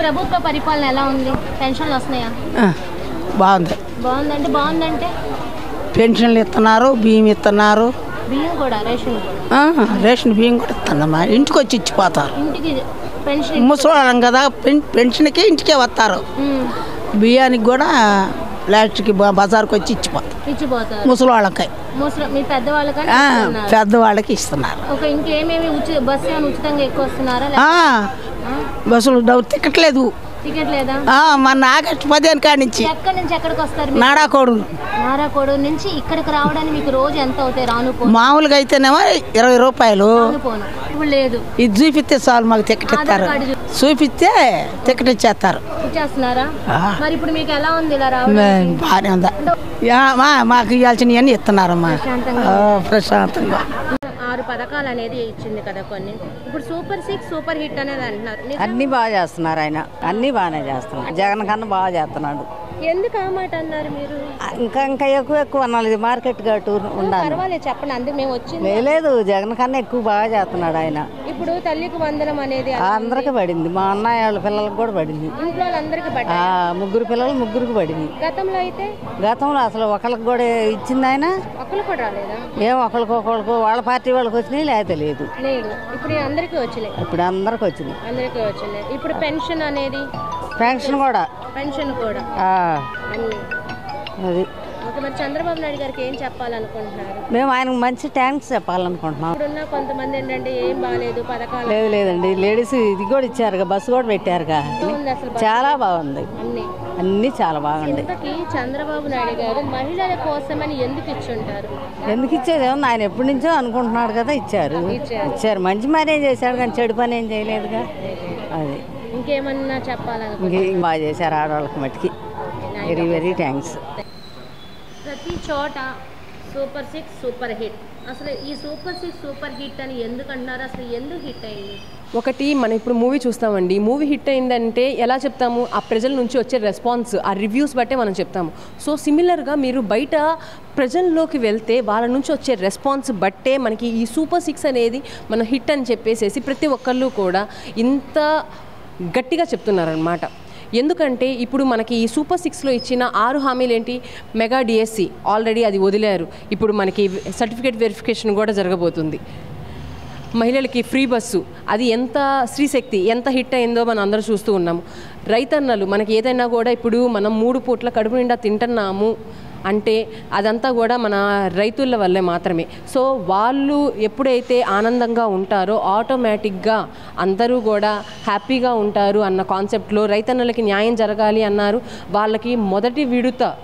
ప్రభుత్వ పరిపాలన ఎలా ఉంది? పెన్షన్లు వస్తున్నాయా? బాగుందంటే బాగుందంటే పెన్షన్లు ఇస్తున్నారు, బియ్యం ఇస్తున్నారు. బియ్యం కూడా రేషన్ బియ్యం కూడా ఇస్తుందమ్మా. ఇంటికి వచ్చి ఇచ్చిపోతారు. ఇంటికి పెన్షన్ ముసలాం కదా, పెన్షన్కి ఇంటికే వస్తారు. బియ్యానికి కూడా లాస్ట్కి బజార్కి వచ్చి ఇచ్చిపోతారు ముసలివాళ్ళకి. పెద్దవాళ్ళకి ఇస్తున్నారు. ఇంకేమేమి ఉచితంగా ఎక్కువ వస్తున్నారా? బస్సులు టికెట్ లేదు. మన ఆగస్టు 15 కాడి నుంచి. ఎక్కడి నుంచి ఎక్కడికి వస్తారు? నారాకోడు నుంచి ఇక్కడికి రావడానికి మీకు రోజు ఎంత అవుతాయి? మామూలుగా అయితేనేమో 20 రూపాయలు. ఇప్పుడు లేదు. ఇది చూపిస్తే చాలు, మాకు టికెట్ ఇస్తారు. చూపిస్తే టికెట్ ఇచ్చేస్తారు. ఇచ్చేస్తున్నారా? మరి ఇప్పుడు మీకు ఎలా ఉంది ఇలా రావడం? బాగానే ఉందా? మాకు ఇవ్వాల్సినవన్నీ ఇస్తున్నారమ్మా ప్రశాంతంగా. 6 పథకాలు అనేది ఇచ్చింది కదా కొన్ని. ఇప్పుడు సూపర్ 6 సూపర్ హిట్ అనేది అంటున్నారు. అన్ని బాగా చేస్తున్నారు ఆయన, అన్ని బాగానే చేస్తున్నారు. జగన్ కన్నా బాగా చేస్తున్నాడు. ఎందుకు ఆ మాట అన్నారు మీరు? ఇంకా ఎక్కువ అనాలి, మార్కెట్ గట్టు ఉండాలి. పర్వాలేదు చెప్పండి, అందుకు మేము వచ్చింది. లేదు, జగన్ కన్నా ఎక్కువ బాగా చేస్తున్నాడు ఆయన. ఇప్పుడు తల్లికి వందనం అనేది అందరికి పడింది. మా అన్నయ్య వాళ్ళ పిల్లలకు కూడా పడింది. ఇంట్లో అందరికి ముగ్గురు పిల్లలు ముగ్గురికి పడింది. గతంలో అసలు ఒకళ్ళకి కూడా ఇచ్చింది ఆయన. ఒకళ్ళు కూడా రాలేదా? ఏం ఒకళ్ళకి వాళ్ళ పార్టీ వాళ్ళకి వచ్చినాయి, లేకపోతే లేదు. ఇప్పుడు అందరికి వచ్చినాయి. ఇప్పుడు అందరికి వచ్చినాయి. ఇప్పుడు పెన్షన్ అనేది పెన్షన్ కూడా అది. మరి చంద్రబాబు నాయుడు గారికి ఏం చెప్పాలనుకుంటున్నారు? మేము ఆయనకు మంచి థ్యాంక్స్ చెప్పాలనుకుంటున్నాం. ఇప్పుడున్న కొంతమంది ఏంటంటే ఏం బాగాలేదు పథకాలు. లేదండి, లేడీస్ ఇది కూడా ఇచ్చారుగా, బస్సు కూడా పెట్టారుగా, చాలా బాగుంది. అన్ని చాలా బాగుంది. చంద్రబాబు నాయుడు గారు మహిళల కోసమని ఎందుకు ఇచ్చుంటారు? ఎందుకు ఇచ్చేది ఏమన్నా, ఆయన ఎప్పటి నుంచో అనుకుంటున్నాడు కదా, ఇచ్చారు. మంచి పని ఏం చేశాడు కానీ చెడు పని ఏం చేయలేదుగా. అది ఇంకేమన్నా చెప్పాలను? బాగా చేశారు ఆడవాళ్ళకి మట్టికి. Very very thanks. ప్రతి చోట సూపర్ 6 సూపర్ హిట్. అసలు ఈ సూపర్ 6 సూపర్ హిట్ అని ఎందుకు అంటున్నారు? అసలు ఎందుకు హిట్ అయింది? ఒకటి మనం ఇప్పుడు మూవీ చూస్తామండి, మూవీ హిట్ అయిందంటే ఎలా చెప్తాము? ఆ ప్రజల నుంచి వచ్చే రెస్పాన్స్, ఆ రివ్యూస్ బట్టే మనం చెప్తాము. సో సిమిలర్గా మీరు బయట ప్రజల్లోకి వెళ్తే వాళ్ళ నుంచి వచ్చే రెస్పాన్స్ బట్టే మనకి ఈ సూపర్ 6 అనేది మన హిట్ అని చెప్పేసేసి ప్రతి ఒక్కళ్ళు కూడా ఇంత గట్టిగా చెప్తున్నారనమాట. ఎందుకంటే ఇప్పుడు మనకి ఈ సూపర్ 6లో ఇచ్చిన 6 హామీలు ఏంటి? మెగా డిఎస్సి ఆల్రెడీ అది వదిలారు. ఇప్పుడు మనకి సర్టిఫికేట్ వెరిఫికేషన్ కూడా జరగబోతుంది. మహిళలకి ఫ్రీ బస్సు, అది ఎంత స్త్రీశక్తి ఎంత హిట్ అయిందో మనం అందరూ చూస్తూ ఉన్నాము. రైతన్నలు మనకి ఏదైనా కూడా ఇప్పుడు మనం 3 పూట్ల కడుపు నిండా తింటున్నాము అంటే అదంతా కూడా మన రైతుల వల్లే మాత్రమే. సో వాళ్ళు ఎప్పుడైతే ఆనందంగా ఉంటారో ఆటోమేటిక్గా అందరూ కూడా హ్యాపీగా ఉంటారు అన్న కాన్సెప్ట్లో రైతన్నలకి న్యాయం జరగాలి అన్నారు. వాళ్ళకి మొదటి విడత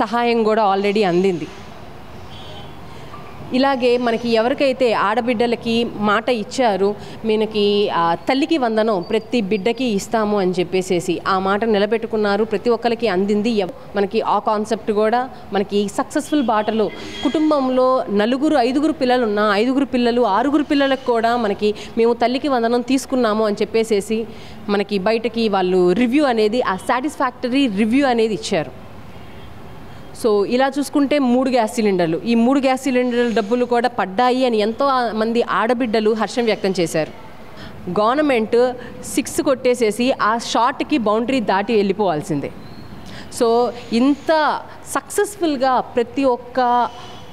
సహాయం కూడా ఆల్రెడీ అందింది. ఇలాగే మనకి ఎవరికైతే ఆడబిడ్డలకి మాట ఇచ్చారు, మనకి తల్లికి వందనం ప్రతి బిడ్డకి ఇస్తాము అని చెప్పేసేసి ఆ మాట నిలబెట్టుకున్నారు. ప్రతి ఒక్కరికి అందింది. మనకి ఆ కాన్సెప్ట్ కూడా మనకి సక్సెస్ఫుల్ బాటలో కుటుంబంలో 4 5 పిల్లలు ఉన్న 5 పిల్లలు 6 పిల్లలకు కూడా మనకి మేము తల్లికి వందనం తీసుకున్నాము అని చెప్పేసేసి మనకి బయటకి వాళ్ళు రివ్యూ అనేది, ఆ సాటిస్ఫాక్టరీ రివ్యూ అనేది ఇచ్చారు. సో ఇలా చూసుకుంటే 3 గ్యాస్ సిలిండర్లు, ఈ 3 గ్యాస్ సిలిండర్ల డబ్బులు కూడా పడ్డాయి అని ఎంతో మంది ఆడబిడ్డలు హర్షం వ్యక్తం చేశారు. గవర్నమెంట్ 6 కొట్టేసేసి ఆ షార్ట్కి బౌండరీ దాటి వెళ్ళిపోవాల్సిందే. సో ఇంత సక్సెస్ఫుల్గా ప్రతి ఒక్క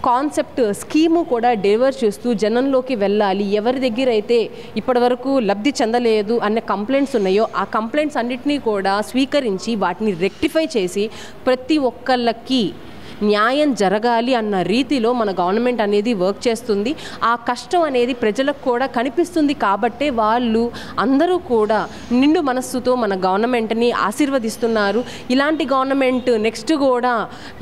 కాన్సెప్ట్ స్కీము కూడా డెలివర్ చేస్తూ జనంలోకి వెళ్ళాలి. ఎవరి దగ్గర అయితే ఇప్పటివరకు లబ్ధి చెందలేదు అన్న కంప్లైంట్స్ ఉన్నాయో ఆ కంప్లైంట్స్ అన్నిటినీ కూడా స్వీకరించి వాటిని రెక్టిఫై చేసి ప్రతి ఒక్కళ్ళకి న్యాయం జరగాలి అన్న రీతిలో మన గవర్నమెంట్ అనేది వర్క్ చేస్తుంది. ఆ కష్టం అనేది ప్రజలకు కూడా కనిపిస్తుంది కాబట్టే వాళ్ళు అందరూ కూడా నిండు మనస్సుతో మన గవర్నమెంట్ని ఆశీర్వదిస్తున్నారు. ఇలాంటి గవర్నమెంట్ నెక్స్ట్ కూడా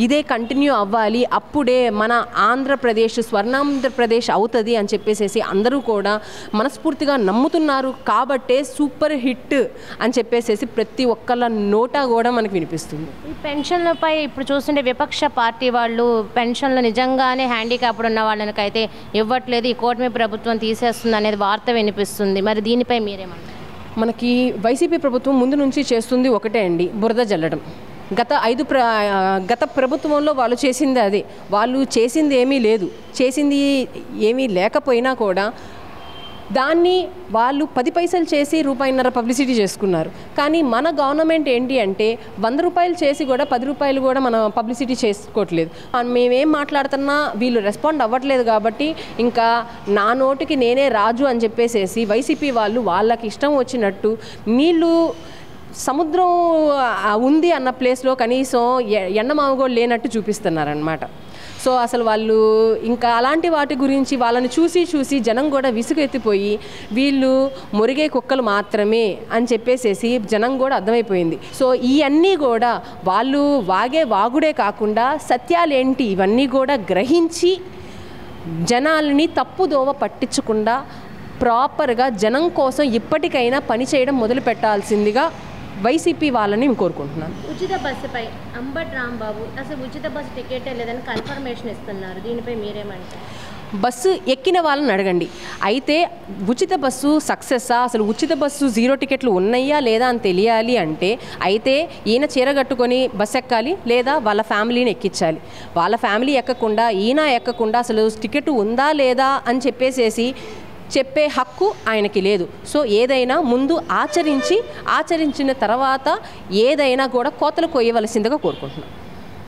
ఇదే కంటిన్యూ అవ్వాలి, అప్పుడే మన ఆంధ్రప్రదేశ్ స్వర్ణాంధ్రప్రదేశ్ అవుతుంది అని చెప్పేసి అందరూ కూడా మనస్ఫూర్తిగా నమ్ముతున్నారు. కాబట్టే సూపర్ హిట్ అని చెప్పేసి ప్రతి ఒక్కళ్ళ నోటా కూడా మనకు వినిపిస్తుంది. ఈ పెన్షన్లపై ఇప్పుడు చూస్తుంటే విపక్ష పార్టీ వాళ్ళు పెన్షన్లు నిజంగానే హ్యాండిక్యాప్డ్ ఉన్న వాళ్ళకైతే ఇవ్వట్లేదు, ఈ కూటమి ప్రభుత్వం తీసేస్తుంది అనేది వార్త వినిపిస్తుంది. మరి దీనిపై మీరేమంటారు? మనకి వైసీపీ ప్రభుత్వం ముందు నుంచి చేస్తుంది ఒకటే అండి, బురద జల్లడం. గత ప్రభుత్వంలో వాళ్ళు చేసింది అదే. వాళ్ళు చేసింది ఏమీ లేదు, చేసింది ఏమీ లేకపోయినా కూడా దాన్ని వాళ్ళు 10 పైసలు చేసి ₹1.5 పబ్లిసిటీ చేసుకున్నారు. కానీ మన గవర్నమెంట్ ఏంటి అంటే 100 రూపాయలు చేసి కూడా 10 రూపాయలు కూడా మనం పబ్లిసిటీ చేసుకోవట్లేదు. మేమేం మాట్లాడుతున్నా వీళ్ళు రెస్పాండ్ అవ్వట్లేదు కాబట్టి ఇంకా నా నోటికి నేనే రాజు అని చెప్పేసేసి వైసీపీ వాళ్ళు వాళ్ళకి ఇష్టం వచ్చినట్టు నీళ్ళు సముద్రం ఉంది అన్న ప్లేస్లో కనీసం ఎండమామ కూడా లేనట్టు చూపిస్తున్నారనమాట. సో అసలు వాళ్ళు ఇంకా అలాంటి వాటి గురించి వాళ్ళని చూసి జనం కూడా విసుగెత్తిపోయి వీళ్ళు మురిగే కుక్కలు మాత్రమే అని చెప్పేసేసి జనం కూడా అర్థమైపోయింది. సో ఇవన్నీ కూడా వాళ్ళు వాగే వాగుడే కాకుండా సత్యాలేంటి ఇవన్నీ కూడా గ్రహించి జనాలని తప్పుదోవ పట్టించకుండా ప్రాపర్గా జనం కోసం ఇప్పటికైనా పనిచేయడం మొదలు పెట్టాల్సిందిగా వైసీపీ వాళ్ళని కోరుకుంటున్నాను. ఉచిత బస్సుపై అంబటి రాంబాబు అసలు ఉచిత బస్సు టికెటే లేదని కన్ఫర్మేషన్ ఇస్తున్నారు. దీనిపై మీరేమంటారు? బస్సు ఎక్కిన వాళ్ళని అడగండి. అయితే ఉచిత బస్సు సక్సెస్సా, అసలు ఉచిత బస్సు 0 టికెట్లు ఉన్నాయా లేదా అని తెలియాలి అంటే అయితే ఈయన చీరగట్టుకొని బస్సు ఎక్కాలి లేదా వాళ్ళ ఫ్యామిలీని ఎక్కించాలి. వాళ్ళ ఫ్యామిలీ ఎక్కకుండా ఈయన ఎక్కకుండా అసలు టికెట్ ఉందా లేదా అని చెప్పేసేసి చెప్పే హక్కు ఆయనకి లేదు. సో ఏదైనా ముందు ఆచరించిన తర్వాత ఏదైనా కూడా కోతలు కొయ్యవలసిందిగా కోరుకుంటున్నాను.